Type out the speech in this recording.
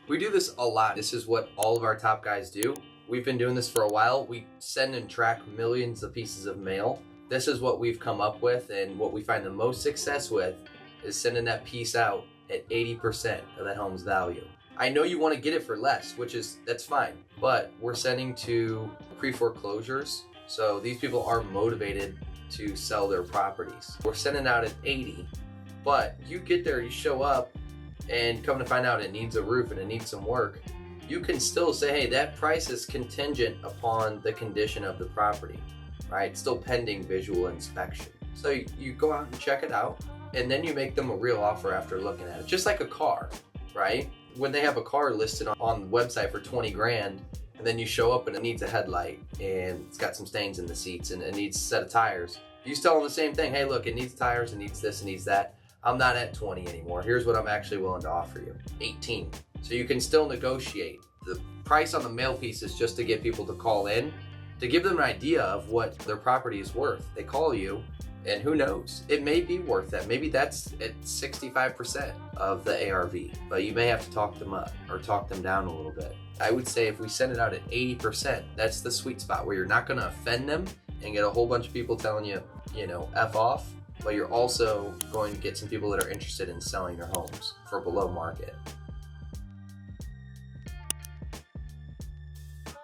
We do this a lot. This is what all of our top guys do. We've been doing this for a while. We send and track millions of pieces of mail. This is what we've come up with, and what we find the most success with is sending that piece out at 80% of that home's value. I know you want to get it for less, that's fine, but we're sending to pre-foreclosures. So these people are motivated to sell their properties. We're sending out at 80, but you get there, you show up, and come to find out it needs a roof and it needs some work. You can still say, hey, that price is contingent upon the condition of the property, right? Still pending visual inspection. So you go out and check it out, and then you make them a real offer after looking at it. Just like a car, right? When they have a car listed on the website for 20 grand, and then you show up and it needs a headlight, and it's got some stains in the seats, and it needs a set of tires. You tell them the same thing. Hey, look, it needs tires, it needs this, it needs that. I'm not at 20 anymore. Here's what I'm actually willing to offer you, 18. So you can still negotiate. The price on the mail piece is just to get people to call in, to give them an idea of what their property is worth. They call you, and who knows? It may be worth that. Maybe that's at 65% of the ARV, but you may have to talk them up or talk them down a little bit. I would say if we send it out at 80%, that's the sweet spot where you're not going to offend them and get a whole bunch of people telling you, F off, but you're also going to get some people that are interested in selling their homes for below market.